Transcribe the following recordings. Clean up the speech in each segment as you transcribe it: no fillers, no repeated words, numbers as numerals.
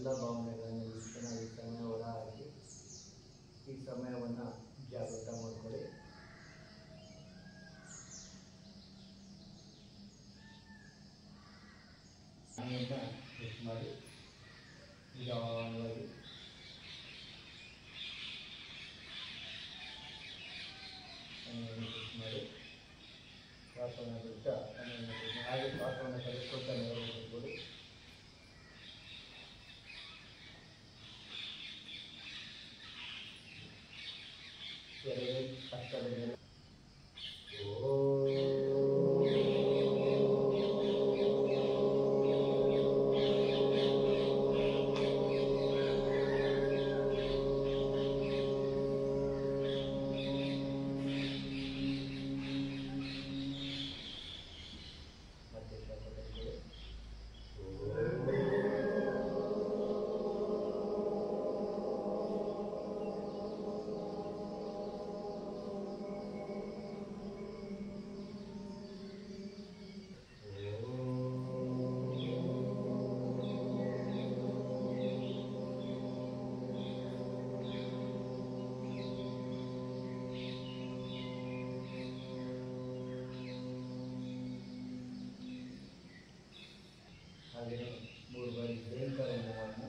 ಎಲ್ಲ ಭಾವನೆಗಳನ್ನು ಚೆನ್ನಾಗಿ ಸಮಯ ಹೊರ ಹಾಕಿ ಈ ಸಮಯವನ್ನು ಜಾಗೃತ ಮಾಡಿಕೊಳ್ಳಿ. ಸಮಯವನ್ನು ಫಿಕ್ಸ್ ಮಾಡಿ ನಿಧಾನವಾಗಿ ಸಮಯವನ್ನು ಫಿಕ್ಸ್ ಮಾಡಿ ಶ್ವಾಸವನ್ನು ಬಿಟ್ಟು ಸಮಯವನ್ನು ಹಾಗೆ ಶ್ವಾಸವನ್ನು ತೆಗೆದುಕೊಳ್ತಾ ನೆರವೇರಿಸ್ಬೋದು. ಎರಡು ಕಷ್ಟದ ಮೇಲೆ ಹಾಗೆಯೇ 3 ಬಾರಿ ಭಯಂಕರವನ್ನು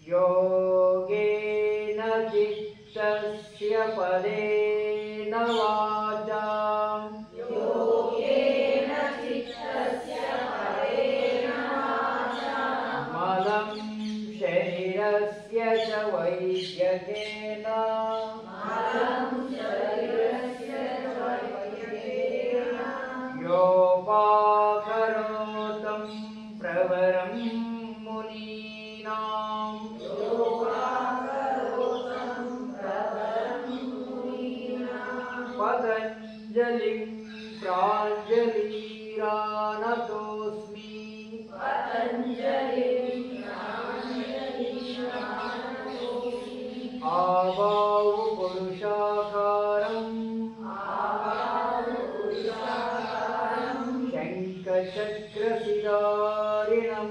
योगेन चित्तस्य पदेन वाचा मलं शरीरस्य च वैद्यकेन योपाकरोतं प्रवरं मुनीनां पतञ्जलिं प्राञ्जलिरानतोऽस्मि आवाहु पुरुषाकारं शङ्खचक्रशिलारिणं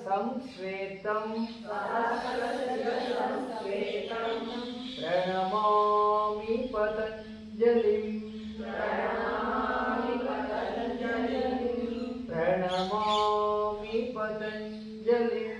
सहस्रशिरसंश्वेतं प्रणमामि पतञ्जलिं प्रणमामि पतञ्जलिं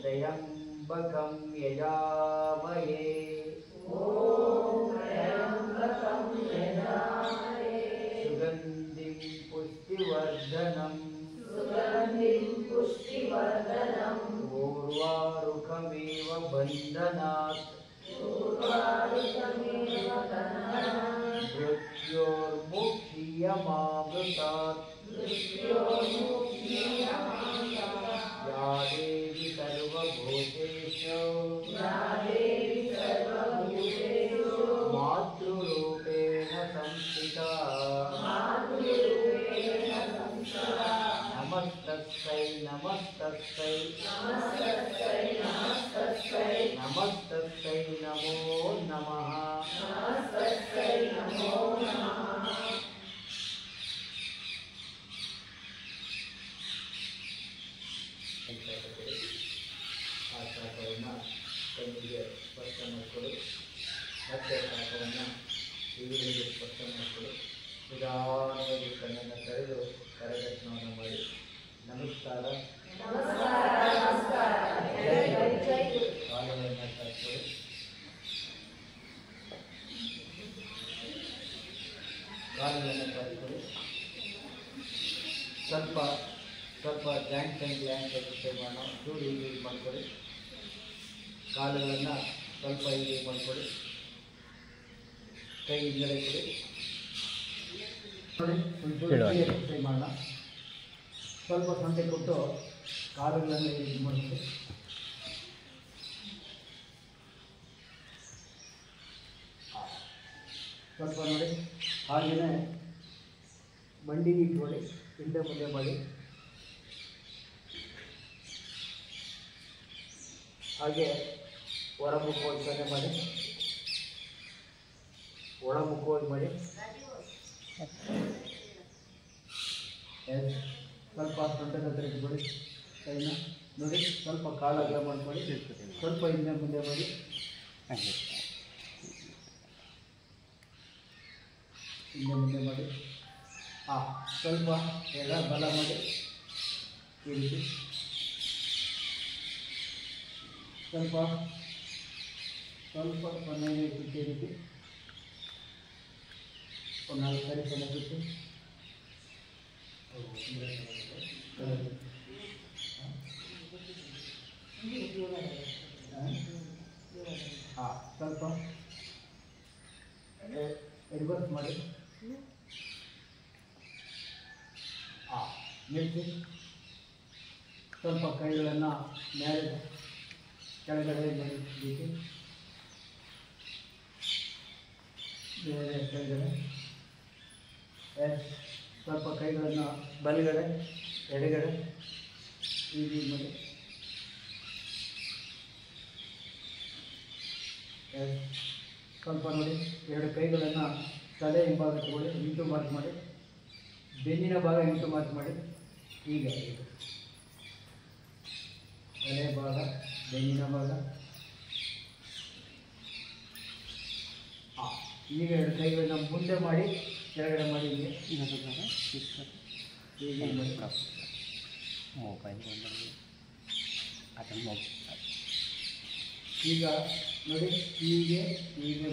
त्र्यम्बकं यजामहे सुगन्धिं पुष्टिवर्धनम् ऊर्वारुकमेव बन्धनात् मृत्योर्मुक्षीयमामृतात् या देवी सर्वभूतेषु मातृरूपेण संस्थिता नमस्तस्यै नमस्तस्यै नमस्तस्यै नमो नमः ಭಾಗವನ್ನು ಇವುಗಳಿಗೆ ಸ್ಪರ್ಶ ಮಾಡಿಕೊಂಡು ನಿಧಾನವಾಗಿ ಕಣ್ಣನ್ನು ತೆರೆದು ಕರದರ್ಶನವನ್ನು ಮಾಡಿ ನಮಸ್ಕಾರ ಕಾಲುಗಳನ್ನು ಚಾಚಿಕೊಳ್ಳಿ. ಕಾಲುಗಳನ್ನು ಚಾಚಿಕೊಳ್ಳಿ. ಸ್ವಲ್ಪ ಜಾಯಿಂಟ್ ಆ್ಯಂಡ್ ಗ್ಲ್ಯಾಂಡ್ ಎಕ್ಸರ್ಸೈಸ್ ಮಾಡೋಣ. ಚೂರು ಹೀಗೆ ಮಾಡ್ಕೊಳ್ಳಿ. ಕಾಲುಗಳನ್ನು ಸ್ವಲ್ಪ ಹೀಗೆ ಮಾಡ್ಕೊಳ್ಳಿ. ಕೈ ಹಿಂಗಡೆ ಕೊಡಿ. ನೋಡಿ, ಒಂಚೂರು ಎಕ್ಸರ್ಸೈಸ್ ಮಾಡೋಣ. ಸ್ವಲ್ಪ ಸೊಂಟೆ ಕೊಟ್ಟು ಕಾಲುಗಳನ್ನು ಹೀಗೆ ಮಾಡ್ಕೊಳ್ಳಿ. ಸ್ವಲ್ಪ ನೋಡಿ, ಹಾಗೆಯೇ ಮಂಡಿ ಇಟ್ಕೊಳ್ಳಿ, ಹಿಂದೆ ಮುಂದೆ ಮಾಡಿ. ಹಾಗೆ ಹೊರಮುಖವಾಗಿ ಸೊನ್ನೆ ಮಾಡಿ, ಒಳಮುಖವಾಗಿ ಮಾಡಿ. ಸ್ವಲ್ಪ ಸೊಂಟದ ಹತ್ರ ಇಟ್ಕೊಳ್ಳಿ ಕೈನ. ನೋಡಿ, ಸ್ವಲ್ಪ ಕಾಲು ಅಗಲ ಮಾಡ್ಕೊಳ್ಳಿ. ಸ್ವಲ್ಪ ಹಿಂದೆ ಮುಂದೆ ಮಾಡಿ. ಹಿಂದೆ ಮುಂದೆ ಮಾಡಿ. ಸ್ವಲ್ಪ ಎಡ ಬಲ ಮಾಡಿ. ಈ ರೀತಿ ಸ್ವಲ್ಪ ಕೊನೆಗೆ ಸುತ್ತಿ ಈ ರೀತಿ ಒಂದು 4 ಸರಿ ಸೊನ್ನೆ ಸುತ್ತಿ. ಸ್ವಲ್ಪ ರಿವರ್ಸ್ ಮಾಡಿ. ನಿಲ್ಲಿಸಿ. ಸ್ವಲ್ಪ ಕೈಗಳನ್ನು ಮೇಲೆ ಕೆಳಗಡೆ ರೀತಿ ಬೇರೆ ಕೆಳಗಡೆ. ಸ್ವಲ್ಪ ಕೈಗಳನ್ನು ಬಲಗಡೆ ಎಡಗಡೆ ಈ ರೀತಿ ಮಾಡಿ. ಸ್ವಲ್ಪ ನೋಡಿ, 2 ಕೈಗಳನ್ನು ತಲೆ ಹಿಂಭಾಗ ತಗೊಳ್ಳಿ, ಇಂಟು ಮಾರ್ಕ್ ಮಾಡಿ. ಬೆನ್ನಿನ ಭಾಗ ಇಂಟು ಮಾರ್ಕ್ ಮಾಡಿ. ಈಗ ತಲೆ ಭಾಗ, ಬೆನ್ನಿನ ಭಾಗ. ಈಗ 2 ಕೈಗಳನ್ನ ಮುಂದೆ ಮಾಡಿ, ಕೆಳಗಡೆ ಮಾಡಿ. ಈಗ ನೋಡಿ, ಹೀಗೆ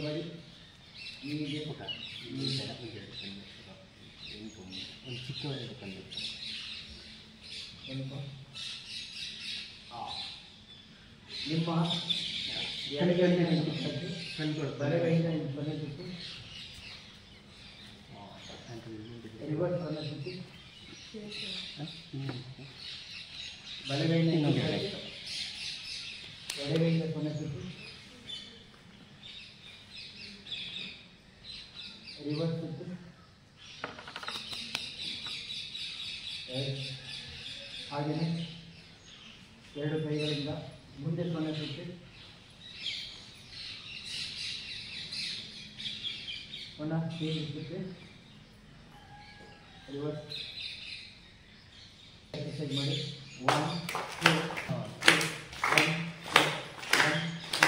ಮಾಡಿ. ಹೀಗೆ ನಿಮ್ಮ ಎಡಗೈನ ಬಲಗೈನ ಸೊನ್ನೆ ಸುತ್ತಿ, ರಿವರ್ಸ್ ಸೊನ್ನೆ ಸುತ್ತಿ, ಬಲಗೈನ ಎಡಗೈನ ಸೊನ್ನೆ ಸುತ್ತಿ, ರಿವರ್ಸ್ ಸುತ್ತಿ. ಹಾಗೆಯೇ 2 ಕೈಗಳಿಂದ ಮುಂದೆ ಸೊನ್ನೆ ಸುತ್ತಿ, ಪುನಃ ಹೀಗೆ ಸುತ್ತಿ, ರಿವರ್ಸ್ ಎಕ್ಸರ್ಸೈಸ್ ಮಾಡಿ. 1 2 1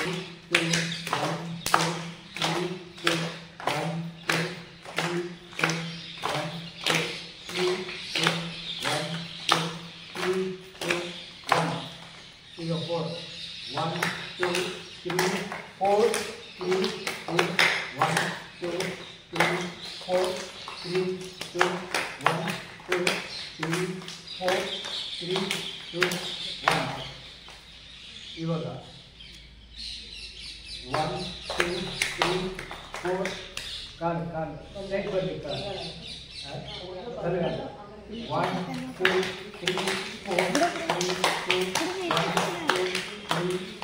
2 1 2 ಈಗ 4 1 2 3 4 3 2 1 2 3 4 3 2 1 2 3 4 3 2 1. ಇವಾಗ 1 2 3 4 ಕಾಲು ಸೈಡ್ ಬರಲಿ. 1 2 3 4 3 2 1 2 3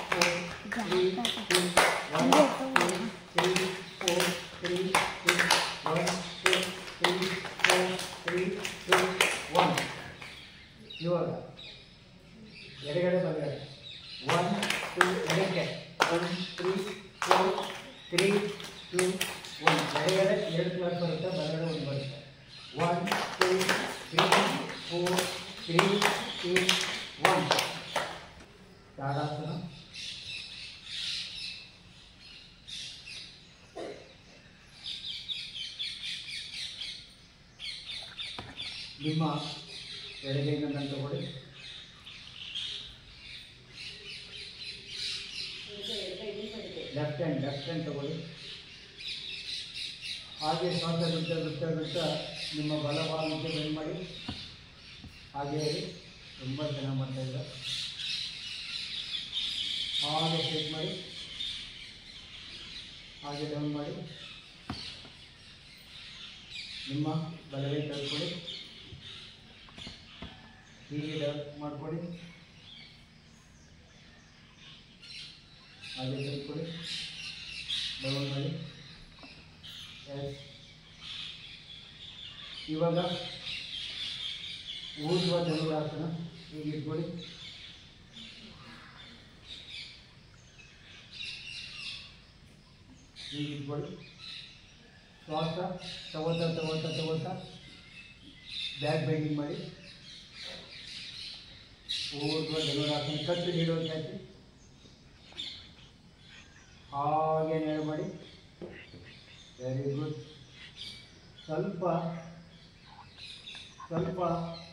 4 3 2 1 2 3 4 3 2 1 2 3 4 3 2 1. ಇವಾಗ ಎಡಗಡೆ ಬಲಗಡೆ 1 2 ಎಡಕ್ಕೆ 1 3 4 3 2 1. ಎಡಗಡೆ 2 ಕ್ಲಾಸ್ ಬರುತ್ತೆ, ಬಲಗಡೆ 1 ಬರುತ್ತೆ. 1 2 3 4 3 2 ನಿಮ್ಮ ಎಡಗೈನ ಮೇಲೆ ತಗೊಳ್ಳಿ. ಲೆಫ್ಟ್ ಹ್ಯಾಂಡ್ ತಗೊಳ್ಳಿ. ಹಾಗೆ ಶ್ವಾಸ ಬಿಡ್ತಾ ನಿಮ್ಮ ಬಲಭಾಗಕ್ಕೆ ಬೆಂಡ್ ಮಾಡಿ. ಹಾಗೆ ತುಂಬ ಚೆನ್ನಾಗಿ ಮಾಡ್ತಾಯಿಲ್ಲ. ಹಾಗೆ ಸ್ಟ್ರೈಟ್ ಮಾಡಿ, ಹಾಗೆ ಡೌನ್ ಮಾಡಿ. ನಿಮ್ಮ ಬಲಗೈ ತೆಗೆದುಕೊಳ್ಳಿ, ಹೀಗೆ ಡೌನ್ ಮಾಡಿಕೊಡಿ. ಹಾಗೆ ತೆಗೆದುಕೊಳ್ಳಿ, ಡೌನ್ ಮಾಡಿ. ಇವಾಗ ಊರ್ಧ್ವ ಧನುರಾಸನ ಹೀಗೆ ಇಟ್ಕೊಳ್ಳಿ. ಹೀಗೆ ಇಟ್ಕೊಳ್ಳಿ. ಶ್ವಾಸ ತಗೋತಾ ಬ್ಯಾಕ್ ಬೆಂಡಿಂಗ್ ಮಾಡಿ. ಊರ್ಧ್ವ ಧನುರಾಸನ ಕಟ್ಟು ನೀಡುವಂತ ಹಾಗೆ ನೇರ ಮಾಡಿ. Very good. ಸ್ವಲ್ಪ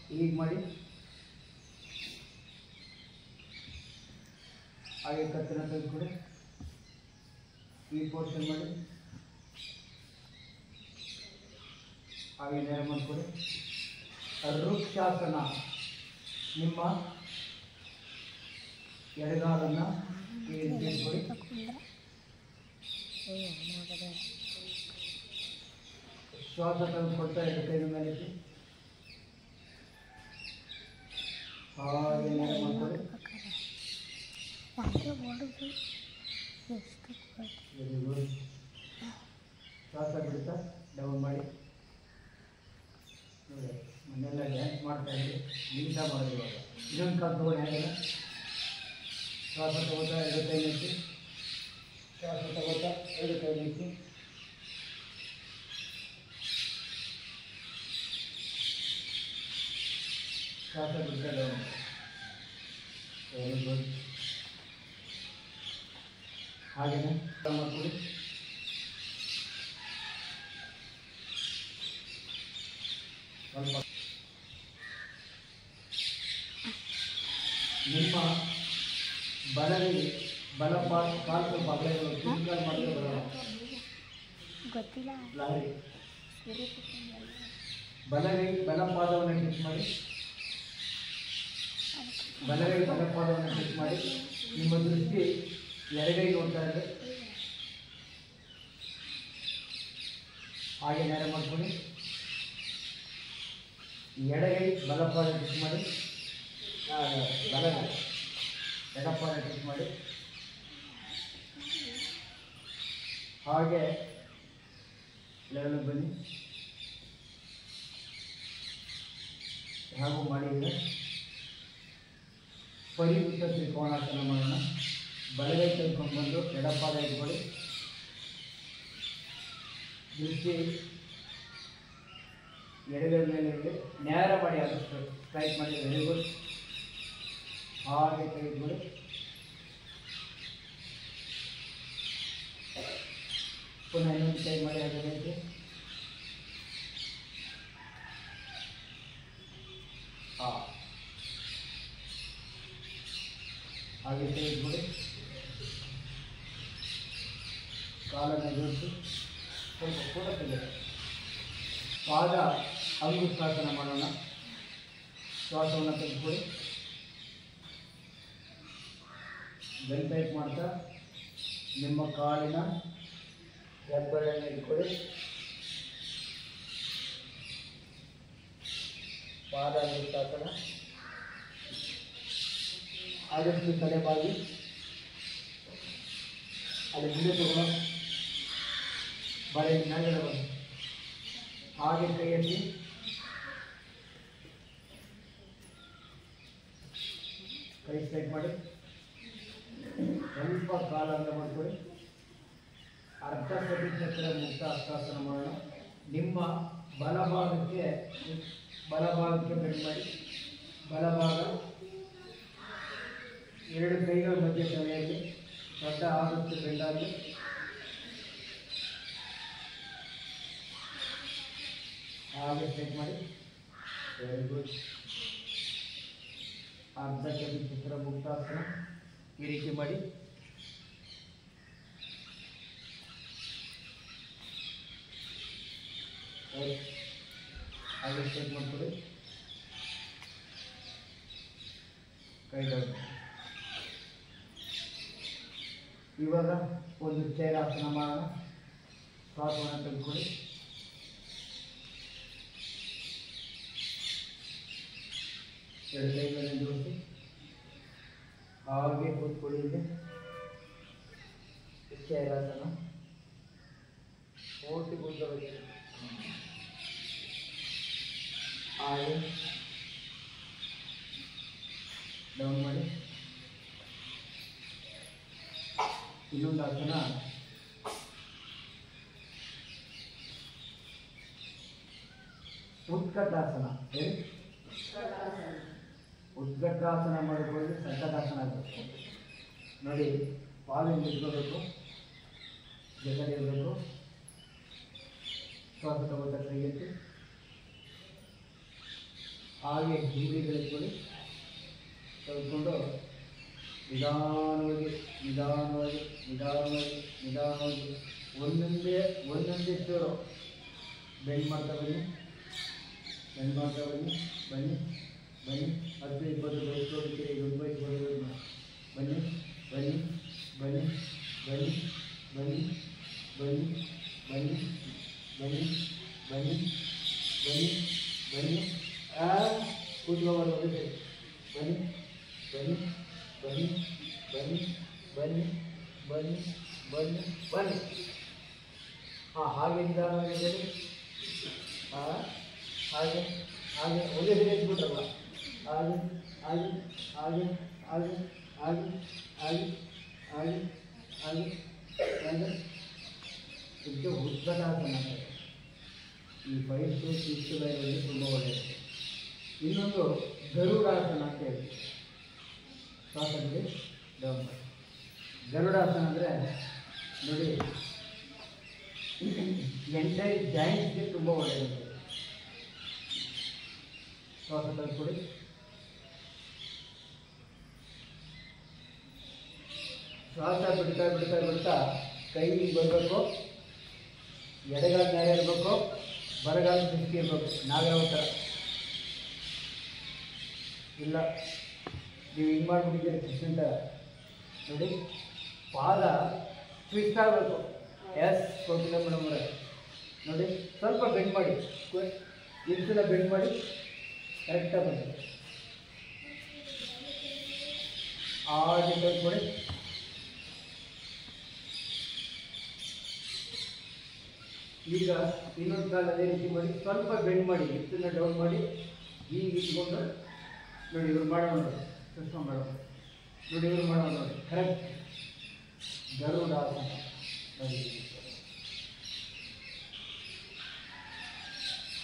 ಹೀಗೆ ಮಾಡಿ. ಹಾಗೆ ಕತ್ತನ್ನು ತೆಗೆದುಕೊಡಿ. ಈ ಪೋರ್ಷನ್ ಮಾಡಿ. ಹಾಗೆ ನೇರ ಮಾಡಿಕೊಡಿ. ವೃಕ್ಷಾಸನ. ನಿಮ್ಮ ಎಡಗಾಲನ್ನು ಈ ರೀತಿ ಇಟ್ಕೊಳ್ಳಿ. ಶ್ವಾಸ ತೆಗೆದುಕೊಳ್ತಾ ಎರಡು ಕೈನ ಮೇಲೆ ಇಟ್ಟು ಹಾಗೆ ನೇರ ಮಾಡಿಕೊಳ್ಳಿ. Very good. ಶ್ವಾಸ ಬಿಡ್ತಾ ಡೌನ್ ಮಾಡಿ. ನೋಡಿ, ಮನೆಯೆಲ್ಲ ಡ್ಯಾನ್ಸ್ ಮಾಡ್ತಾ ಇದ್ರಿ, ನೀಟಾಗಿ ಮಾಡೋದು. ಇವಾಗ ಇನ್ನೊಂದು ಕಾಲು ತಗೊಂಡು ಹೇಗಿಲ್ಲ. ಶ್ವಾಸ ತಗೋತಾ ಎರಡು ಕೈ ನಿಂತು, ಶ್ವಾಸ ತಗೋತಾ ಎರಡು ಕೈ ನಿಂತು. ಶ್ವಾಸ ಬಿಡ್ತಾ ಡೌನ್. Very good. ಹಾಗೆಯೇ ಮಾಡ್ಕೊಳ್ಳಿ. ಸ್ವಲ್ಪ ನಿಮ್ಮ ಬಲಗೈ ಕಾಲು ಸ್ವಲ್ಪ ಅಗಲಗಳು ಸಿಂಗಲ್ ಮಾಡಿದ್ರೆ ಬರೋಣ. ಲಹರಿ. ಬಲಪಾದವನ್ನು ಟಚ್ ಮಾಡಿ. ಬಲಪಾದವನ್ನು ಟಚ್ ಮಾಡಿ. ನಿಮ್ಮ ದೃಷ್ಟಿ ಎಡಗೈ ನೋಡ್ತಾ ಇದೆ. ಹಾಗೆ ನೇರ ಮಾಡ್ಕೊಳ್ಳಿ. ಎಡಗೈ ಬಲಪಾದ ಟಚ್ ಮಾಡಿ. ಬಲಗೈ ಎಡಪಾದ ಟಚ್ ಮಾಡಿ. ಹಾಗೆ ಲೆವೆಲ್ ಬನ್ನಿ. ಹಾಗೂ ಮಾಡಿದರೆ ಪರಿವೃತ್ತ ತ್ರಿಕೋಣಾಸನ ಮಾಡೋಣ. ಬಲಗೈ ತೆಗೆದುಕೊಂಡು ಬಂದು ಎಡಪಾದ ಇಟ್ಕೊಳ್ಳಿ. ದೃಷ್ಟಿ ಎಡಗೈ ಮೇಲೆ ಇರಲಿ. ನೇರ ಮಾಡಿ, ಆದಷ್ಟು ಸ್ಟ್ರೈಟ್ ಮಾಡಿ. Very good. ಹಾಗೆ ತೆಗೆದುಕೊಳ್ಳಿ. ಪುನಃ ಇನ್ನೊಂದು ಸೈಡ್ ಮಾಡಿ. ಹಾಗೆ ಹಾಗೆ ತೆಗೆದುಕೊಳ್ಳಿ. ಕಾಲನ್ನು ಜೋಡಿಸಿ ಸ್ವಲ್ಪ ಕೂಡ ತೆಗೆದು ಪಾದ ಅಂಗುಷ್ಟಾಸನ ಮಾಡೋಣ. ಶ್ವಾಸವನ್ನು ತೆಗೆದುಕೊಳ್ಳಿ. ಬೆಲ್ ಟೈಪ್ ಮಾಡ್ತಾ ನಿಮ್ಮ ಕಾಲಿನ ಹೆಬ್ಬೆರಳನ್ನು ಇಟ್ಕೊಳ್ಳಿ. ಪಾದ ಅಂಗುಷ್ಟಾಸನ. ಆದಷ್ಟು ತಲೆಬಾಗಿ ಅಲ್ಲಿ ಮುಂದೆ ತಗೊಳ್ಳೋ. ಬರೀ ನಗರ ಬಂದು ಹಾಗೆ ಕೈಯಲ್ಲಿ ಕೈ ಸ್ಟ್ರೈಟ್ ಮಾಡಿ. ಸ್ವಲ್ಪ ಕಾಲನ್ನು ಮಾಡ್ಕೊಳ್ಳಿ. ಅರ್ಧ ಪ್ರತಿಚಕ್ರ ಮುಕ್ತ ಹಸ್ತಾಸನ ಮಾಡೋಣ. ನಿಮ್ಮ ಬಲಭಾಗಕ್ಕೆ ಬೆಂಡ್ ಮಾಡಿ. ಬಲಭಾಗ ಎರಡು ಕೈಗಳ ಮಧ್ಯೆ ತಲೆಯಲ್ಲಿ ದೊಡ್ಡ ಆದಷ್ಟು ಬೆಂಡಾಗಿ. ಹಾಗೆ ಸ್ಟ್ರೈಟ್ ಮಾಡಿ. Very good. ಅರ್ಧ ಕೈ ಚಿತ್ರ ಮುಕ್ತಾಸನ ಈ ರೀತಿ ಮಾಡಿ. ಹಾಗೆ ಸ್ಟ್ರೈಟ್ ಮಾಡ್ಕೊಳ್ಳಿ. ಕೈ ಡೌನ್. ಇವಾಗ ಒಂದು ಚೇರ್ ಆಸನ ಮಾಡೋಣ. ಶ್ವಾಸವನ್ನು ತೆಗೆದುಕೊಳ್ಳಿ. ಎರಡು ಕೈಗಳನ್ನು ಜೋಡಿಸಿ ಹಾಗೆ ಕೂತ್ಕೊಳ್ಳಿ. ಇದೆ ಚೇರ್ ಆಸನ ಪೂರ್ತಿ ಕೂತ್ಕೊಳ್ಳಿ. ಹಾಗೆ ಡೌನ್ ಮಾಡಿ. ಇನ್ನೊಂದು ಆಸನ ಉತ್ಕಟಾಸನ. ಹೇಳಿ, ಉತ್ಕಟಾಸನ ಮಾಡಿಕೊಳ್ಳಿ. ಸಂಕಟಾಸನ ಆಗಬೇಕು ನೋಡಿ. ಪಾಲಿಂದ ಇಟ್ಕೋಬೇಕು, ಜೊತೆಗೆ ಇರಬೇಕು. ಶ್ವಾಸ ತಗೋತ ಕೈ ಎತ್ತಿ ಹಾಗೆ ಹಿಂದಿಗಳಿಟ್ಕೊಳ್ಳಿ. ತೆಗೆದುಕೊಂಡು ನಿಧಾನವಾಗಿ ನಿಧಾನವಾಗಿ ನಿಧಾನವಾಗಿ ನಿಧಾನವಾಗಿ ಒಂದೊಂದೇ ಚೂರು ಬೆಂಡ್ ಮಾಡ್ತಾ ಬನ್ನಿ. ಬೆಂಡ್ ಮಾಡ್ತಾ ಬನ್ನಿ. ಬನ್ನಿ ಬನ್ನಿ. 10 20 ಬೈಸ್ಕೊಳ್ತೀರಿ. 1 ಬೈಸ್ಕೊಳ್ಳಿ. ಬನ್ನಿ ಬನ್ನಿ ಬನ್ನಿ ಬನ್ನಿ ಬನ್ನಿ ಬನ್ನಿ ಬನ್ನಿ ಬನ್ನಿ ಬನ್ನಿ ಬನ್ನಿ ಬನ್ನಿ. ಕೂತ್ಕೋಬಾರ್ದು. ಬನ್ನಿ ಬನ್ನಿ ಬನ್ನಿ ಬನ್ನಿ ಬನ್ನಿ ಬನ್ನಿ ಬನ್ನಿ ಬನ್ನಿ. ಹಾಂ, ಹಾಗೆ ನಿಧಾನವಾಗಿ ಹೇಳಿ. ಹಾಗೆ ಹಾಗೆ ಒಂದೇ ದಿನ ಇಟ್ಬಿಟ್ರಲ್ಲ. ಹಾಗೆ ಹಾಗೆ ಹಾಗೆ ಹಾಗೆ ಹಾಗೆ ಹಾಗೆ ಹಾಗೆ ಹಾಗೆ ಹಾಗೆ ಇದು ಉತ್ಕಟಾಸನ. ಈ 5 to 6 ಲೈನಲ್ಲಿ ತುಂಬ ಒಳ್ಳೆಯದು. ಇನ್ನೊಂದು ಗರುಡಾಸನ ಅಂತ ಹೇಳಿ. ಶ್ವಾಸದಲ್ಲಿ ಡೌನ್ ಮಾಡಿ. ಗರುಡಾಸನ ಅಂದರೆ ನೋಡಿ, ಎಂಟೈರ್ ಜಾಯಿಂಟ್ಸ್ಗೆ ತುಂಬ ಒಳ್ಳೆಯದು. ಶ್ವಾಸ ತೆಗೆದುಕೊಳ್ಳಿ. ಶ್ವಾಸ ಬಿಡ್ತಾ ಬಿಡ್ತಾ ಬಿಡ್ತಾ ಕೈ ಬರಬೇಕು. ಎಡಗಾಲ ಮೇಲೆ ಇರಬೇಕು, ಬರಗಾಲ ದೃಷ್ಟಿ ಇರಬೇಕು. ನಾಗರಾವ್ ಥರ ಇಲ್ಲ, ನೀವು ಹಿಂಗೆ ಮಾಡಿಬಿಟ್ಟಿದ್ದೀರಿ ಕೃಷ್ಣನ್ ಥರ ನೋಡಿ. ಪಾದ ಟ್ವಿಸ್ಟ್ ಆಗಬೇಕು. ಎಸ್ ಕೋಕಿಲ ಮೇಡಮ್ ಅವರೇ ನೋಡಿ. ಸ್ವಲ್ಪ ಬೆಂಡ್ ಮಾಡಿ, ಇಷ್ಟೆಲ್ಲ ಬೆಂಡ್ ಮಾಡಿ ಕರೆಕ್ಟಾಗಿ ಬಂದು ಹಾಗೆ ತೆಗೆದುಕೊಳ್ಳಿ. ಈಗ ಇನ್ನೊಂದು ಕಾಲ ಅದೇ ರೀತಿ ಮಾಡಿ ಸ್ವಲ್ಪ ಬೆಂಡ್ ಮಾಡಿ, ಇಷ್ಟನ್ನು ಡೌನ್ ಮಾಡಿ ಹೀಗೆ ಇಟ್ಕೊಂಡು ನೋಡಿ. ಇವ್ರು ಮಾಡೋಣ ನೋಡಿ, ಸುಷ್ಮಾ ಮಾಡೋಣ ನೋಡಿ. ಇವ್ರು ಮಾಡೋಣ ನೋಡಿ. ಕರೆಕ್ಟ್ ಗರುಡಾಸನ ನೋಡಿ.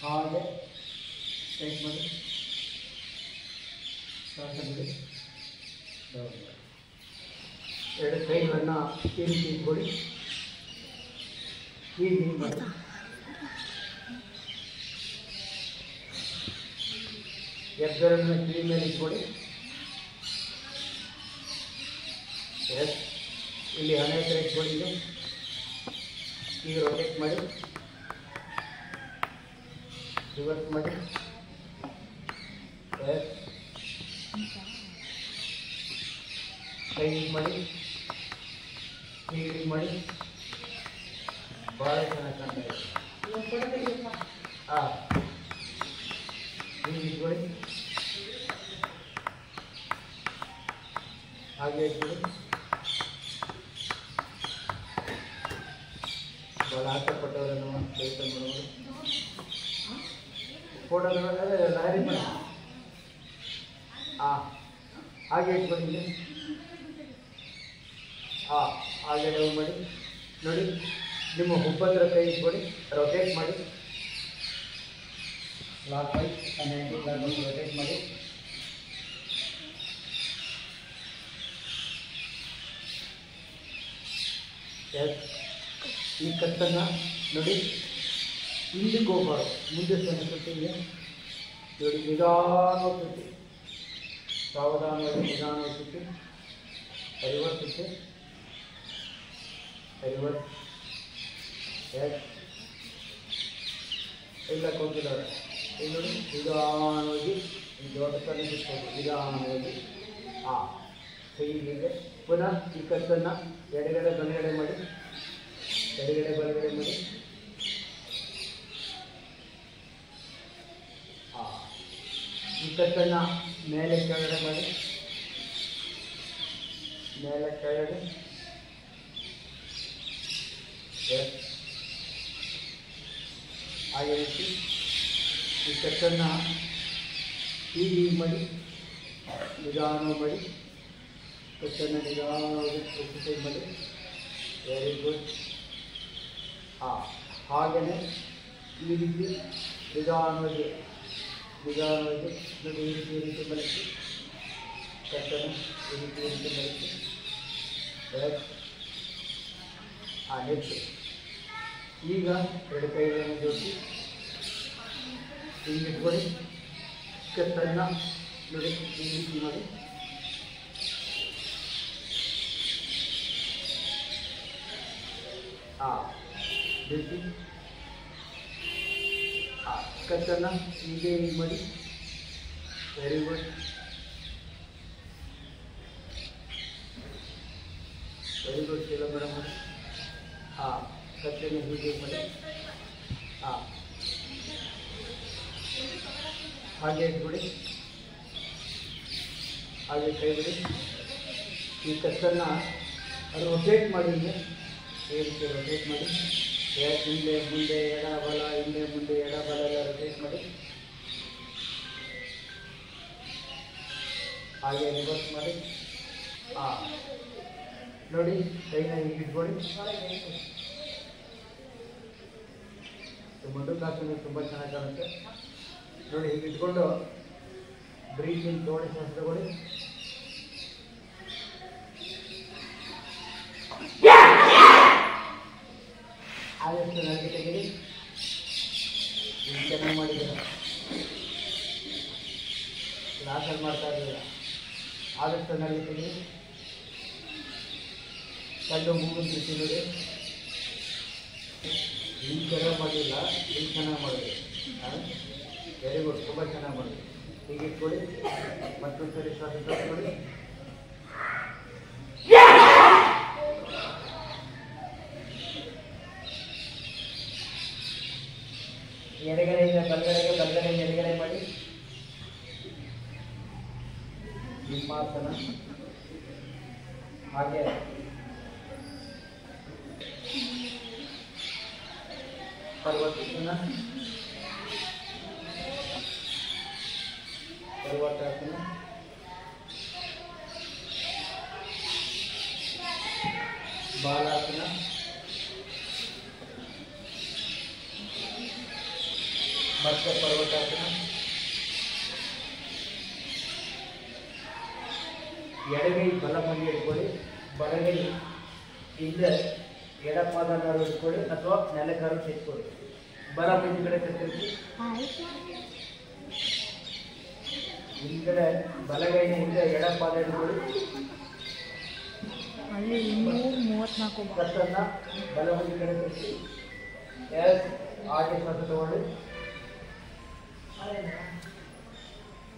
ಹಾಗೆ ಟೈಟ್ ಮಾಡಿ ಶ್ವಾಸ ಬಿಡಿ. ಡೌನ್ ಮಾಡಿ. ಎರಡು ಕೈಗಳನ್ನು ಈ ರೀತಿ ಇಟ್ಕೊಳ್ಳಿ. ಹೀಗೆ ಮಾಡಿ. ಎಬ್ಬರನ್ನು ಕಿವಿ ಮೇಲೆ ಇಟ್ಕೊಳ್ಳಿ. ಎಸ್, ಇಲ್ಲಿ ಹಣೆ ಹತ್ರ ಇಟ್ಕೊಳ್ಳಿ. ಈಗ ರೊಟೇಟ್ ಮಾಡಿ, ರಿವರ್ಸ್ ಮಾಡಿ. ಎಸ್, ಕೈ ಮಾಡಿ, ಹೀಗೆ ಮಾಡಿ. ಭಾಳ ಚೆನ್ನಾಗಿ ಕಾಣ್ತಾ ಇದೆ. ಹಾಂ, ಹೀಗೆ ಇಟ್ಕೊಳ್ಳಿ. ಹಾಗೆ ಇಟ್ಕೊಳ್ಳಿ. ಭಾಳ ಆಸೆಪಟ್ಟವರನ್ನು ಪ್ರಯತ್ನ ಮಾಡೋದು. ಫೋಟೋಗಳು ಲಾರಿ ಮಾಡಿ. ಹಾಂ, ಹಾಗೆ ಇಟ್ಕೊಳ್ಳಿ. ಹಾಂ, ಹಾಗೆ ಡೌನ್ ಮಾಡಿ ನೋಡಿ. ನಿಮ್ಮ ಹುಬ್ಬತ್ರ ಕೈ ಇಟ್ಕೊಳ್ಳಿ. ರೊಟೇಟ್ ಮಾಡಿ. ಲಾಕ್ ಮಾಡಿ, 90 ರೊಟೇಟ್ ಮಾಡಿ. ಎಸ್, ಈ ಕತ್ತನ್ನು ನೋಡಿ. ಹಿಂದಕ್ಕೆ ಹೋಗ್ಬಾರ್ದು, ಮುಂದೆ ಸಣ್ಣ ಕಟ್ಟಿಗೆ ನೋಡಿ ನಿಧಾನವಾಗಿ ಸಾವಧಾನವಾಗಿ ನಿಧಾನವಾಗಿ ರಿವರ್ಸ್ ರಿವರ್ಸ್ ಎಲ್ಲ ಕೊಂದಿಲ್ಲ ಇಲ್ಲಿ ನೋಡಿ ನಿಧಾನವಾಗಿ ದೊಡ್ಡತನ ನಿಧಾನವಾಗಿ ಹೀಗೆ ಪುನಃ ಈ ಕತ್ತನ್ನು ಎಡಗಡೆ ಬಲಗಡೆ ಮಾಡಿ ಎಡಗಡೆ ಬಲಗಡೆ ಮಾಡಿ ಈ ಕತ್ತನ್ನು ಮೇಲೆ ಕೆಳಗಡೆ ಮಾಡಿ ಮೇಲೆ ಕೆಳಗಡೆ ಹಾಗೆ ರೀತಿ ಈ ಕತ್ತನ್ನು ಹೀಗೆ ಮಾಡಿ ನಿಧಾನ ಮಾಡಿ ಕತ್ತನ್ನು ನಿಧಾನವಾಗಿ ಎಕ್ಸಸೈಸ್ ಮಾಡಿ ವೆರಿ ಗುಡ್ ಹಾಗೆಯೇ ಈ ರೀತಿ ನಿಧಾನವಾಗಿ ನೋಡಿ ಈ ರೀತಿ ಬಳಸಿ ಕತ್ತನ್ನು ಈ ರೀತಿ ಬಳಸಿ ನೆಕ್ಸ್ಟ್ ಈಗ ಎರಡು ಕೈಗಳನ್ನು ಜೋಡಿಸಿ ಹಿಂಗಿಟ್ಕೊಳ್ಳಿ ಕತ್ತನ್ನು ನೋಡಿ ಈ ರೀತಿ ಮಾಡಿ ಬಿಸಿ ಕತ್ತನ್ನು ಹೀಗೆ ಹೀಗೆ ಮಾಡಿ ವೆರಿ ಗುಡ್ ಶೀಲಾ ಮೇಡಮ್ ಮಾಡಿ ಕತ್ತನ್ನು ಹೀಗೆ ಮಾಡಿ ಹಾಗೆ ಇಟ್ಬಿಡಿ ಹಾಗೆ ಕೈ ಬಿಡಿ ಈ ಕತ್ತನ್ನು ರೊಟೇಟ್ ಮಾಡಿ ಈ ರೀತಿ ರೊಟೇಟ್ ಮಾಡಿ ಹಿಂದೆ ಮುಂದೆ ಎಡ ಬಲ ಹಿಂದೆ ಮುಂದೆ ಎಡ ಬಲ ಎಲ್ಲ ರೊಟೇಟ್ ಮಾಡಿ ಹಾಗೆ ರಿವರ್ಸ್ ಮಾಡಿ ನೋಡಿ ಕೈನ ಹೀಗೆ ಇಟ್ಕೊಳ್ಳಿ ಮುಂದಕ್ಕೆ ಹಾಕಿದ್ರೆ ತುಂಬ ಚೆನ್ನಾಗಿ ಕಾಣುತ್ತೆ ನೋಡಿ ಹೀಗೆ ಇಟ್ಕೊಂಡು ಬ್ರೀತಿಂಗ್ ತೋಡಿ ಶ್ವಾಸ ತಗೊಳ್ಳಿ ಆದಷ್ಟು ನನಗೆ ತೆಗೀರಿ ಚೆನ್ನಾಗಿ ಮಾಡಿದ್ದೀರ ಲಾಸಲ್ಲಿ ಮಾಡ್ತಾ ಇದ್ದೀರ ಆದಷ್ಟು ನನಗೆ ತೆಗೀರಿ ಕಲ್ಲು ಮೂಗು ಬಿಡಿಸಿ ನೋಡಿ ಈ ಚೆನ್ನಾಗಿ ಮಾಡಲಿಲ್ಲ ಈಗ ಚೆನ್ನಾಗಿ ಮಾಡಿದೆ ವೆರಿ ಗುಡ್ ತುಂಬ ಚೆನ್ನಾಗಿ ಮಾಡಿದೆ ಹೀಗೆ ಇಟ್ಕೊಳ್ಳಿ ಮತ್ತೊಂದು ಸರಿ ಶ್ವಾಸ ತಗೊಳ್ಳಿ ಎಡಗಡೆಯಿಂದ ಬಲಗಡೆಗೆ ಬಲಗಡೆಯಿಂದ ಎಡಗಡೆ ಮಾಡಿ ಸಿಂಹಾಸನ ಹಾಗೆ ಪರ್ವತಾಸನ ಬಾಲಾಸನ ಮತ್ತೆ ಪರ್ವತಾಸನ ಎಡಗೈ ಬಲ ಮಂಡಿ ಇಟ್ಕೊಳ್ಳಿ ಬಲಗೈ ಇಲ್ಲೇ ಎಡಪಾದನ ಇಟ್ಕೊಳ್ಳಿ ಅಥವಾ ನೆಲಕಾರು ತೆಗೆದುಕೊಳ್ಳಿ ಬಲ ಮಂಡಿ ಕಡೆ ತಿರುಗಿಸಿ ಹಿಂದ್ಗಡೆ ಬಲಗೈನ ಹಿಂದೆ ಎಡಪಾದ ಇಟ್ಕೊಳ್ಳಿ ಕತ್ತನ್ನು ಬಲ ಮಂಡಿ ಕಡೆ ತಿರುಗಿಸಿ ಹಾಗೆ ಶ್ವಾಸ ತಗೊಳ್ಳಿ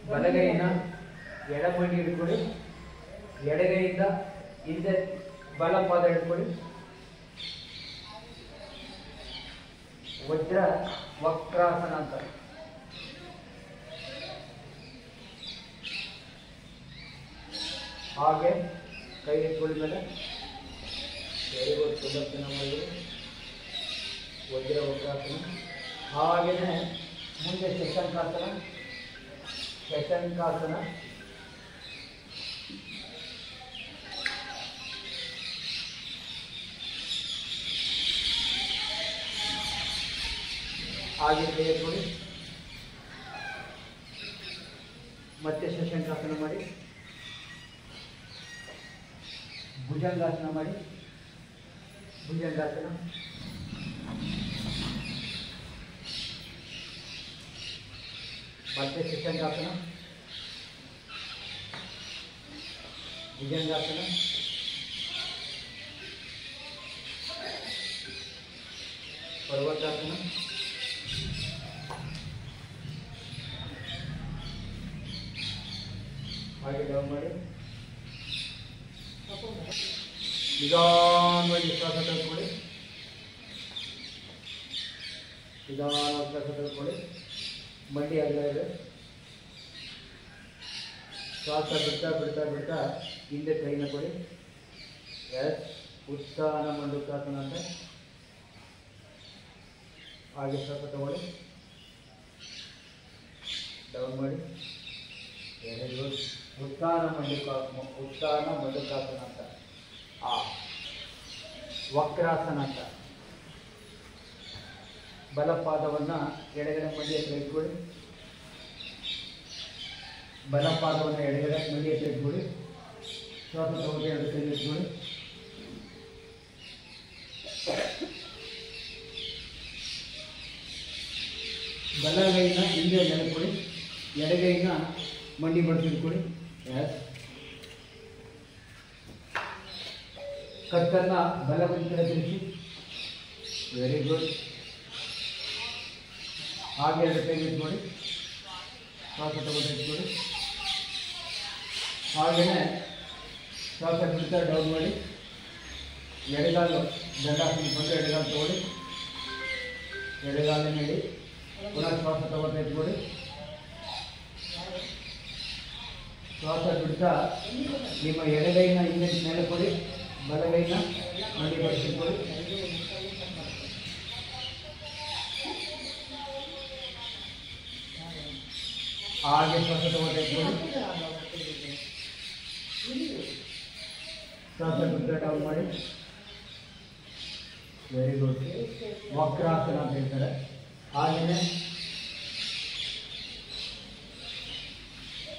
ಬಲಗೈನ ಎಡಮಂಡಿ ಹಿಡ್ಕೊಳ್ಳಿ ಎಡಗೈಯಿಂದ ಹಿಂದೆ ಬಲ ಪಾದ ಹಿಡ್ಕೊಳ್ಳಿ ವಜ್ರ ವಕ್ರಾಸನ ಅಂತ ಹಾಗೆ ಕೈ ಇಟ್ಕೊಳ್ಳಿ ಮೇಲೆ ವೆರಿ ಗುಡ್ ತುಂಬ ಚೆನ್ನಾಗಿ ಮಾಡಿದ್ರು ವಜ್ರ ವಕ್ರಾಸನ ಹಾಗೆಯೇ ಮುಂದೆ ಶಶಂಕಾಸನ ಹಾಗೆ ಕೈ ಎತ್ಕೊಳ್ಳಿ ಮತ್ತೆ ಶಶಂಕಾಸನ ಮಾಡಿ ಭುಜಂಗಾಸನ ಮಾಡಿ ಭುಜಂಗಾಸನ ಮತ್ತೆ ಶಶಾಂಕಾಸನ, ಭುಜಂಗಾಸನ, ಪರ್ವತಾಸನ, ಹಾಗೆ ಡೌನ್ ಮಾಡಿ ನಿಧಾನವಾಗಿ ಶ್ವಾಸ ತೆಗೆದುಕೊಳ್ಳಿ, ನಿಧಾನವಾಗಿ ಶ್ವಾಸ ತೆಗೆದುಕೊಳ್ಳಿ. ಮಂಡಿ ಅಗಲ ಇದೆ. ಶ್ವಾಸ ಬಿಡ್ತಾ ಬಿಡ್ತಾ ಬಿಡ್ತಾ ಹಿಂದೆ ಕೈನ ಕೊಡಿ. ಎಸ್, ಉತ್ಥಾನ ಮಂಡುಕಾಸನ ಅಂತ. ಹಾಗೆ ಶ್ವಾಸ ತಗೊಳ್ಳಿ, ಡೌನ್ ಮಾಡಿ. Very good. ಉತ್ಥಾನ ಮಂಡುಕಾಸನ ಅಂತ. ವಕ್ರಾಸನ ಅಂತ. ಬಲಪಾದವನ್ನು ಎಡಗಡೆ ಮಂಡಿ ಹತ್ರ ಇಟ್ಕೊಳ್ಳಿ. ಬಲಪಾದವನ್ನು ಎಡಗಡೆ ಮಂಡಿ ಹತ್ರ ಇಟ್ಕೊಳ್ಳಿ. ಶ್ವಾಸ ತಗೊಂಡು ಎರಡು ಕೈ ಇಟ್ಕೊಳ್ಳಿ. ಬಲಗೈನ ಹಿಂದೆ ನೆಲಕೊಳ್ಳಿ, ಎಡಗೈನ ಮಂಡಿ ಬಡಿಸಿಟ್ಕೊಳ್ಳಿ. ಎಸ್. ಕತ್ತನ್ನು ಬಲಬದಿ ಕಡೆ ತಿರುಗಿಸಿ. Very good. ಹಾಗೆ ಎರಡು ಕೈ ಇಟ್ಕೊಳ್ಳಿ. ಶ್ವಾಸ ತಗೊಂಡು ಇಟ್ಕೊಳ್ಳಿ. ಹಾಗೆಯೇ ಶ್ವಾಸ ಬಿಡ್ತಾ ಡೌನ್ ಮಾಡಿ. ಎಡಗಾಲು ದಂಡಾಸನ ಬಂದು ಎಡಗಾಲು ತಗೊಳ್ಳಿ. ಎಡಗಾಲ ನೀಡಿ ಪುನಃ ಶ್ವಾಸ ತಗೊಂಡು ಇಟ್ಕೊಳ್ಳಿ. ಶ್ವಾಸ ಬಿಡ್ತಾ ನಿಮ್ಮ ಎಡಗೈನ ಹಿಂದೆ ಮೇಲೆ ಕೊಡಿ, ಬಲಗೈನ ಮಂಡಿ ಬಡಿಸಿಕೊಳ್ಳಿ. ಹಾಗೆ ಶ್ವಾಸ ತಗೊಂಡು ಇಟ್ಕೊಳ್ಳಿ. ಶ್ವಾಸ ಬಿಡ್ತಾ ಡೌನ್ ಮಾಡಿ. Very good. ವಕ್ರಾಸನ ಅಂತ ಹೇಳ್ತಾರೆ. ಹಾಗೆಯೇ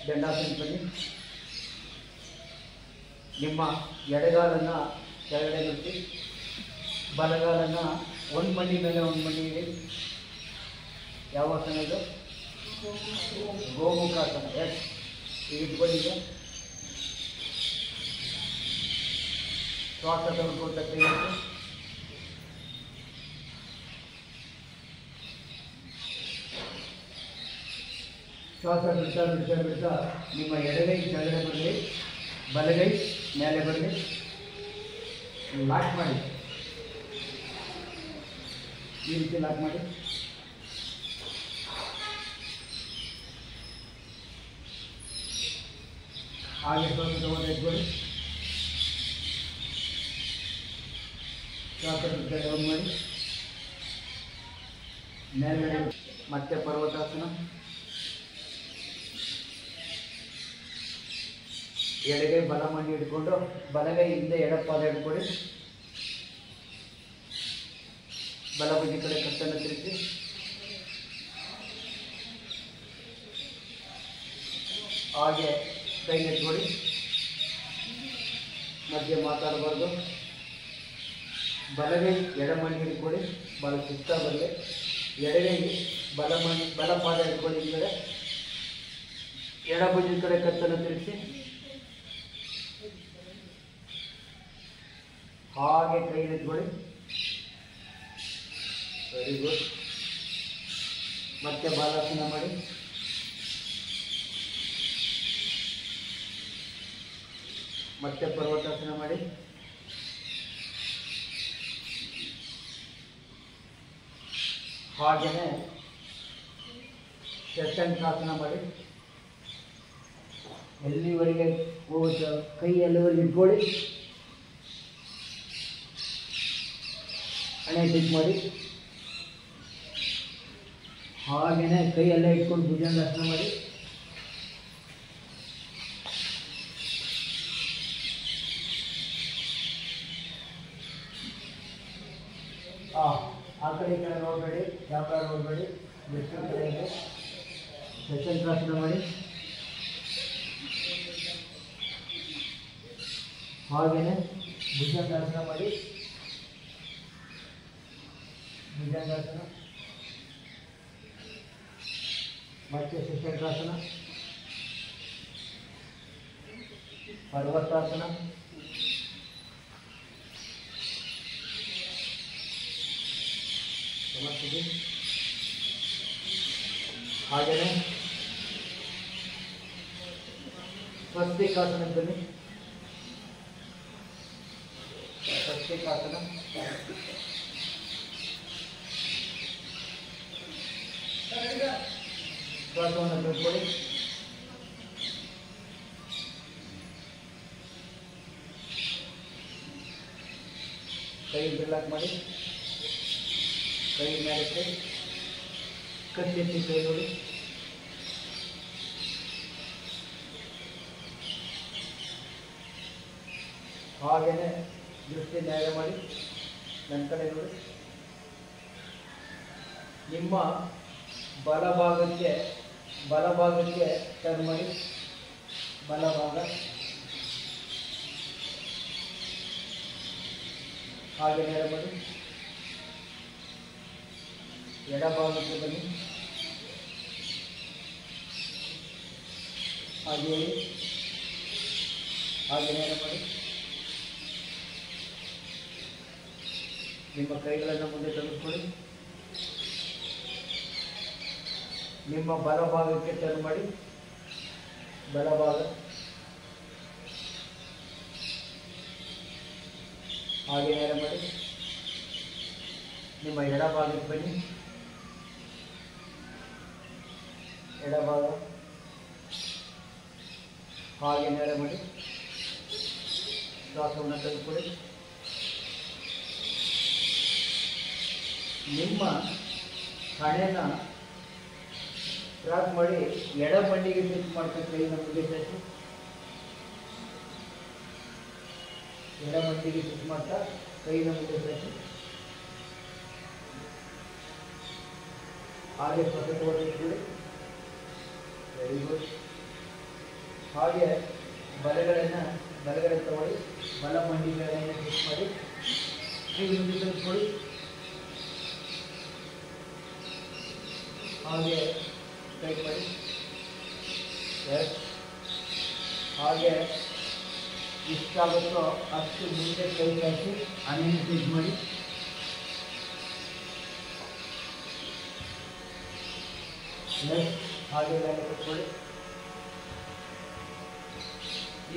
ದಂಡಾಸನ ಬನ್ನಿ. ನಿಮ್ಮ ಎಡಗಾಲನ್ನು ಕೆಳಗಡೆ ಬಿಟ್ಟು ಬಲಗಾಲನ್ನು ಒಂದು ಮಂಡಿ ಮೇಲೆ ಒಂದು ಮಂಡಿ ಇಡಿ. ಯಾವ ಆಸನ ಇದು? ಗೋಮುಖಾಸನ. ಎಸ್. ಈಗ ಇಟ್ಕೊಂಡಿದ್ದೆ. ಶ್ವಾಸ ತೆಗೆದುಕೊಳ್ತಾ ಕೈ ಇಟ್ಟು ಶ್ವಾಸ ಬಿಡ್ತಾ ಬಿಡ್ತಾ ಬಿಡ್ತಾ ನಿಮ್ಮ ಎಡಗೈ ಕೆಳಗಡೆ ಬರಲಿ, ಬಲಗೈ ಮೇಲೆ ಬರಲಿ. ಲಾಕ್ ಮಾಡಿ, ಈ ರೀತಿ ಲಾಕ್ ಮಾಡಿ. ಹಾಗೆ ಶ್ವಾಸ ತಗೊಂಡು ಇಟ್ಕೊಳ್ಳಿ. ಶ್ವಾಸ ಬಿಡ್ತಾ ಡೌನ್ ಮಾಡಿ. ಮೇಲ್ಗಡೆ ಮತ್ತೆ ಪರ್ವತಾಸನ. ಎಡಗೈ ಬಲ ಮಂಡಿ ಹಿಡ್ಕೊಂಡು ಬಲಗೈ ಹಿಂದೆ ಎಡಪಾದ ಹಿಡ್ಕೊಳ್ಳಿ. ಬಲಬದಿ ಕಡೆ ಕತ್ತನ್ನು ತಿರುಗಿಸಿ. ಹಾಗೆ ಕೈ ಎತ್ಕೊಳ್ಳಿ. ಮಧ್ಯೆ ಮಾತಾಡಬಾರ್ದು. ಬಲಗೈ ಎಡಮಂಡಿ ಹಿಡ್ಕೊಳ್ಳಿ, ಬಲ ಸುತ್ತ ಬರಲಿ. ಎಡಗೈ ಬಲಪಾದ ಹಿಡ್ಕೊಳ್ಳಿ. ಈ ಕಡೆ ಎಡಬದಿ ಕಡೆ ಕತ್ತನ್ನು ತಿರುಗಿಸಿ. ಹಾಗೆ ಕೈ ಎತ್ಕೊಳ್ಳಿ. Very good. ಮತ್ತೆ ಬಾಲಾಸನ ಮಾಡಿ. ಮತ್ತೆ ಪರ್ವತಾಸನ ಮಾಡಿ. ಹಾಗೆಯೇ ಶಶಾಂಕಾಸನ ಮಾಡಿ. ಎಲ್ಲಿವರೆಗೆ ಹೋಗುತ್ತೋ ಕೈ ಎಲ್ಲಿವರೆಗೆ ಇಟ್ಕೊಳ್ಳಿ. ಹಣೆ ಟಿಕ್ ಮಾಡಿ. ಹಾಗೆಯೇ ಕೈ ಎಲ್ಲ ಇಟ್ಕೊಂಡು ಭುಜಂಗಾಸನ ಮಾಡಿ. ಆ ಕಡೆ ಈ ಕಡೆ ನೋಡಬೇಡಿ, ಕ್ಯಾಮ್ರಾ ನೋಡಬೇಡಿ. ಎಷ್ಟು ಕಡೆ ಇದೆ ಶಶಾಂಕಾಸನ ಮಾಡಿ. ಹಾಗೆಯೇ ಭುಜಂಗಾಸನ ಮಾಡಿ. ಭುಜಂಗಾಸನ ಮತ್ತೆ ಶಿಷ್ಟಾಸನ, ಪರ್ವತಾಸನ, ಸಮರ್ಥಿಗೆ, ಹಾಗೆಯೇ ಸ್ವಸ್ತಿಕಾಸನದಲ್ಲಿ ಸ್ವಸ್ತಿಕಾಸನ, ಶ್ವಾಸವನ್ನು ತಿಳ್ಕೊಳ್ಳಿ. ಕೈ ರಿಲ್ಯಾಕ್ಸ್ ಮಾಡಿ, ಕೈ ಮೇಲೆ ಕತ್ತೆತ್ತಿ ಕೈ ನೋಡಿ. ಹಾಗೆಯೇ ದೃಷ್ಟಿ ನ್ಯಾಯ ಮಾಡಿ ನನ್ನ ಕಡೆ ನೋಡಿ. ನಿಮ್ಮ ಬಲಭಾಗಕ್ಕೆ ಟರ್ನ್ ಮಾಡಿ. ಬಲಭಾಗ, ಹಾಗೆ ನೇರ ಮಾಡಿ. ಎಡಭಾಗಕ್ಕೆ ಬನ್ನಿ, ಹಾಗೆ ನೇರ ಮಾಡಿ. ನಿಮ್ಮ ಕೈಗಳನ್ನು ಮುಂದೆ ತೆಗೆದುಕೊಳ್ಳಿ. ನಿಮ್ಮ ಬಲಭಾಗಕ್ಕೆ ಟರ್ನ್ ಮಾಡಿ. ಬಲಭಾಗ, ಹಾಗೆ ನೇರ ಮಾಡಿ. ನಿಮ್ಮ ಎಡಭಾಗಕ್ಕೆ ಬನ್ನಿ. ಎಡಭಾಗ, ಹಾಗೆ ನೇರ ಮಾಡಿ. ಶ್ವಾಸವನ್ನು ತೆಗೆದುಕೊಳ್ಳಿ. ನಿಮ್ಮ ಹಣೆನ ಕ್ರಾಸ್ ಮಾಡಿ ಎಡ ಮಂಡಿಗೆ ಟಚ್ ಮಾಡ್ಕೊಂಡು ಕೈನ ಮುಂದೆ ಚಾಚಿ. ಎಡ ಮಂಡಿಗೆ ಟಚ್ ಮಾಡ್ತಾ ಕೈನ ಮುಂದೆ ಚಾಚಿ. ಹಾಗೆ ಸ್ವತಂತ್ರವಾಗಿ ಇಟ್ಕೊಳ್ಳಿ. Very good. ಹಾಗೆ ಬಲಗಡೆ ತಗೊಳ್ಳಿ. ಬಲ ಮಂಡಿಗಳನ್ನು ಟಚ್ ಮಾಡಿ ಕೈ ಮುಂದೆ ತೆಗೆದುಕೊಳ್ಳಿ. ಹಾಗೆ ಟೈಟ್ ಮಾಡಿ. ಎಸ್. ಹಾಗೆ ಎಷ್ಟಾಗುತ್ತೋ ಅಷ್ಟು ಮುಂದೆ ಕೈ ಹಾಕಿ ಹಣೆಯನ್ನು ಟೈಟ್ ಮಾಡಿ. ಎಸ್. ಹಾಗೆ ಮೇಲೆ ಕೊಟ್ಕೊಳ್ಳಿ.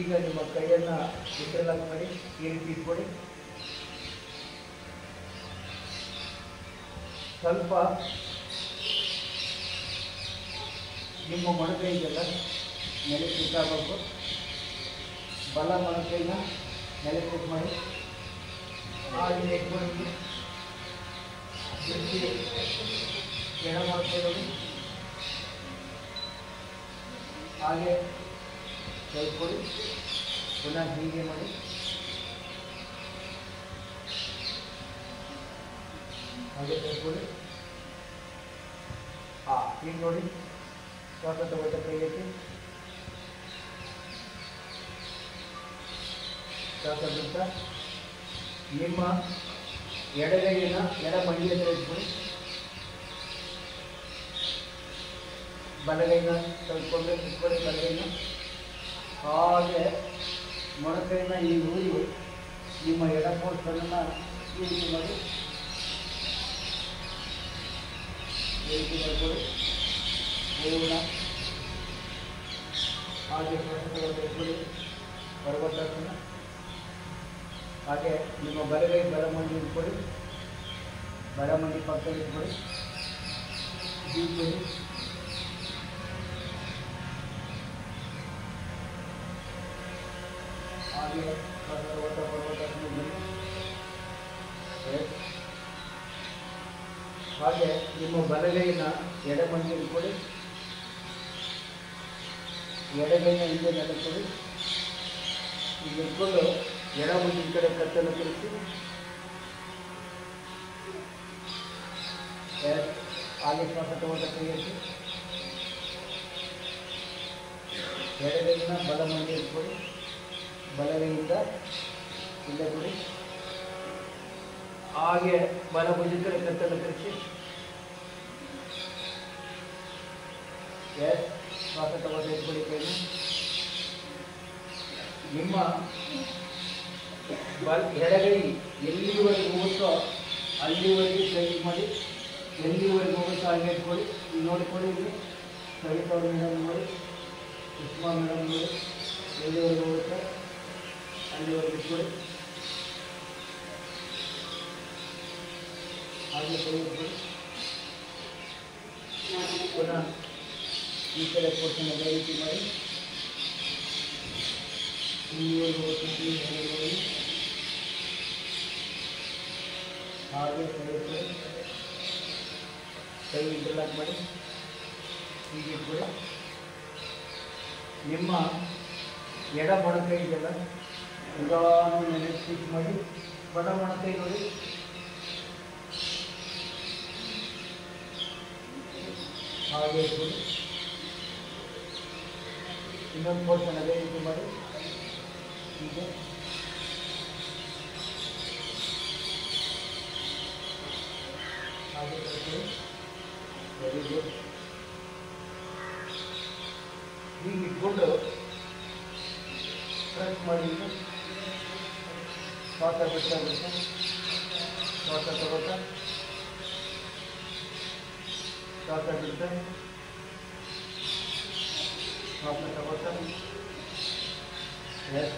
ಈಗ ನಿಮ್ಮ ಕೈಯನ್ನು ವಿಶ್ರಾಂತಿ ಮಾಡಿ ಈ ರೀತಿ ಇಟ್ಕೊಳ್ಳಿ. ಸ್ವಲ್ಪ ನಿಮ್ಮ ಮೊಣಕೈ ಇದೆಲ್ಲ ನೆಲಕ್ಕೆ ಇಟ್ಟಾಗಬೇಕು. ಬಲ ಮೊಣಕೈನ ನೆಲಕ್ಕೆ ಇಟ್ಟು ಮಾಡಿ. ಹಾಗೆ ಇಟ್ಕೊಂಡು ದೃಷ್ಟಿ ಎಡ ಮಾಡ್ಕೊಳ್ಳೋದು. ಹಾಗೆ ಕೈಕೊಳ್ಳಿ. ಪುನಃ ಹೀಗೆ ಮಾಡಿ. ಹಾಗೆ ಕೈಕೊಳ್ಳಿ. ಈಗ ನೋಡಿ, ಶ್ವಾಸ ತಗೊಳ್ತಾ ಕೈ ಎತ್ತಿ. ಶ್ವಾಸ ಬಿಡ್ತಾ ನಿಮ್ಮ ಎಡಗೈನ ಎಡ ಮಂಡಿಯ ಹತ್ರ ಇಟ್ಕೊಳ್ಳಿ. ಬಲಗೈನ ತೆಗೆದುಕೊಂಡು ಇಟ್ಕೊಳ್ಳಿ. ಬಲಗೈನ ಹಾಗೆ ಮೊಣಕೈನ ಈ ಊರಿ ನಿಮ್ಮ ಎಡ ಪೋಸ್ಟನ್ನು ಈ ರೀತಿ ಮಾಡಿ ಈ ರೀತಿ ಮಾಡ್ಕೊಳ್ಳಿ. ಪೂರ್ಣ ಹಾಗೆ ಶ್ವಾಸಗಳನ್ನು ಇಟ್ಕೊಳ್ಳಿ. ಪರ್ವತಾಸನ. ಹಾಗೆ ನಿಮ್ಮ ಬಲಗೈ ಬಲಮಂಡಿ ಇಟ್ಕೊಳ್ಳಿ. ಬಲಮಂಡಿ ಪಕ್ಕದಲ್ಲಿ ಇಟ್ಕೊಳ್ಳಿ. ಹೀಗೆ ಹಾಗೆ ಪರ್ವತಾಸನ ಬನ್ನಿ. ಹಾಗೆ ನಿಮ್ಮ ಬಲಗೈನ ಎಡಮಂಡಿ ಇಟ್ಕೊಳ್ಳಿ. ಎಡಗೈನ ಹಿಂದೆ ನೆಲೆಕೊಳ್ಳಿ. ಈಗ ಇಟ್ಕೊಂಡು ಎಡ ಮುಂದೆ ಈ ಕಡೆ ಕತ್ತನ್ನು ತಿರುಗಿಸಿ. ಹಾಗೆ ಶ್ವಾಸ ತಗೊಂಡ ಕೈ ಎತ್ತಿ. ಎಡಗೈನ ಬಲ ಮಂಡಿ ಇಟ್ಕೊಳ್ಳಿ. ಬಲಗೈಯಿಂದ ಹಿಂದೆ ಕೊಡಿ. ಹಾಗೆ ಬಲ ಮುಂದೆ ಈ ಕಡೆ ಕತ್ತನ್ನು ತಿರುಗಿಸಿ. ಎಸ್ ಶ್ವಾಸ ತಗೋತಾ ಇಟ್ಕೊಳ್ಳಿ ಕೈನ. ನಿಮ್ಮ ಎಡಗೈ ಎಲ್ಲಿವರೆಗೆ ಹೋಗುತ್ತೋ ಅಲ್ಲಿವರೆಗೆ ಕೈ ಮಾಡಿ, ಎಲ್ಲಿವರೆಗೆ ಹೋಗುತ್ತೋ ಅಲ್ಲಿ ಇಟ್ಕೊಳ್ಳಿ. ಈಗ ನೋಡಿಕೊಳ್ಳಿ, ಇಲ್ಲಿ ಸವಿತವ್ರ ಮೇಡಮ್ ನೋಡಿ, ಸುಷ್ಮಾ ಮೇಡಮ್ ನೋಡಿ, ಎಲ್ಲಿವರೆಗೆ ಹೋಗುತ್ತೋ ಅಲ್ಲಿವರೆಗೆ ಇಟ್ಕೊಳ್ಳಿ. ಹಾಗೆ ಕೈ ಇಟ್ಕೊಳ್ಳಿ. ಪುನಃ ಈ ಕಡೆ ಪೋರ್ಷನ್ ಅದೇ ರೀತಿ ಮಾಡಿ, ಇಲ್ಲಿವರೆಗೆ ಹೋಗ್ತೀವಿ ಹಾಗೆ ಕೈ ಕೈ ಇಂಟರ್ಲಾಕ್ ಮಾಡಿ ಹೀಗೆ ಇಟ್ಕೊಳ್ಳಿ. ನಿಮ್ಮ ಎಡ ಮೊಣಕೈ ಇದೆಲ್ಲ ನಿಧಾನ ನೆನೆಸಿ ಸ್ಟಿಚ್ ಮಾಡಿ, ಬಡ ಮೊಣಕೈ ನೋಡಿ ಹಾಗೆ ಇಟ್ಕೊಳ್ಳಿ. ಇನ್ನೊಂದು ಪೋರ್ಷನ್ ಅದೇ ರೀತಿ ಮಾಡಿ ಹೀಗೆ ಹಾಗೆ ಕಟ್ಕೊಳ್ಳಿ. Very good. ಹೀಗೆ ಇಟ್ಕೊಂಡು ಪ್ರೆಸ್ ಮಾಡಿ, ಶ್ವಾಸ ಬಿಡ್ತಾ ಬಿಡ್ತಾ ಶ್ವಾಸ ತಗೋತಾ ಶ್ವಾಸ ಬಿಡ್ತಾ ಶ್ವಾಸ ತಗೋತಾ. ಎಸ್